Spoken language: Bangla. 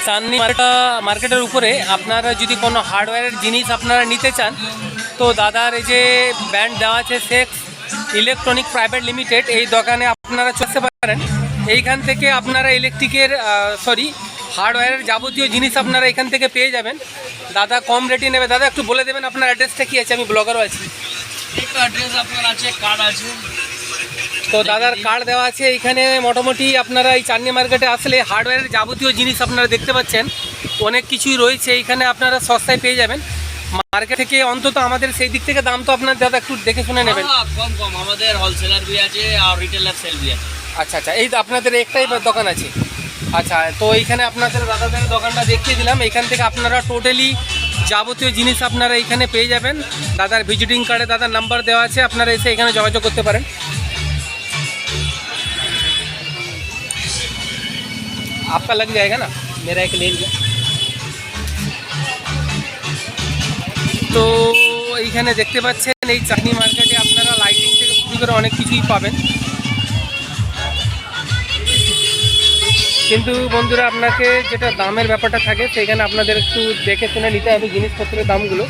চাঁদনী মার্কেটের উপরে আপনারা যদি কোনো হার্ডওয়্যারের জিনিস আপনারা নিতে চান, তো দাদার এই যে ব্র্যান্ড দেওয়া আছে শেখ ইলেকট্রনিক প্রাইভেট লিমিটেড, এই দোকানে আপনারা চলতে পারেন। এইখান থেকে আপনারা ইলেকট্রিকের হার্ডওয়্যারের যাবতীয় জিনিস আপনারা এখান থেকে পেয়ে যাবেন। দাদা কম রেটে নেবে। দাদা একটু বলে দেবেন আপনার অ্যাড্রেসটা কী আছে? আমি ব্লগারও আছি। অ্যাড্রেস আপনার আছে, কার্ড আছে। তো দাদার কার্ড দেওয়া আছে। এইখানে মোটামুটি আপনারা এই চাঁদনী মার্কেটে আসলে হার্ডওয়্যারের যাবতীয় জিনিস আপনারা দেখতে পাচ্ছেন, অনেক কিছুই রয়েছে এইখানে, আপনারা সস্তায় পেয়ে যাবেন মার্কেট থেকে। অন্তত আমাদের সেই দিক থেকে দাম তো আপনার দাদা একটু দেখে শুনে নেবেন। কম কম, আমাদের হোলসেলার भी আছে আর রিটেলার সেল भी আছে। আচ্ছা আচ্ছা, এই আপনাদের একটাই দোকান আছে? আচ্ছা, তো এইখানে আপনাদের দাদাদের দোকানটা দেখিয়ে দিলাম। এইখান থেকে আপনারা টোটালি যাবতীয় জিনিস আপনারা এইখানে পেয়ে যাবেন। দাদার ভিজিটিং কার্ডে দাদার নাম্বার দেওয়া আছে, আপনারা এসে এখানে যোগাযোগ করতে পারেন। आपका लग जाएगा ना, मेरा एक ले लिया। তো এইখানে দেখতে পাচ্ছেন এই চাঁদনী মার্কেটে আপনারা লাইটিং থেকে শুরু করে অনেক কিছুই পাবেন। কিন্তু বন্ধুরা, আপনাকে যেটা দামের ব্যাপারটা থাকে সেখানে আপনাদের একটু দেখে শুনে নিতে হবে জিনিসপত্রের দামগুলো।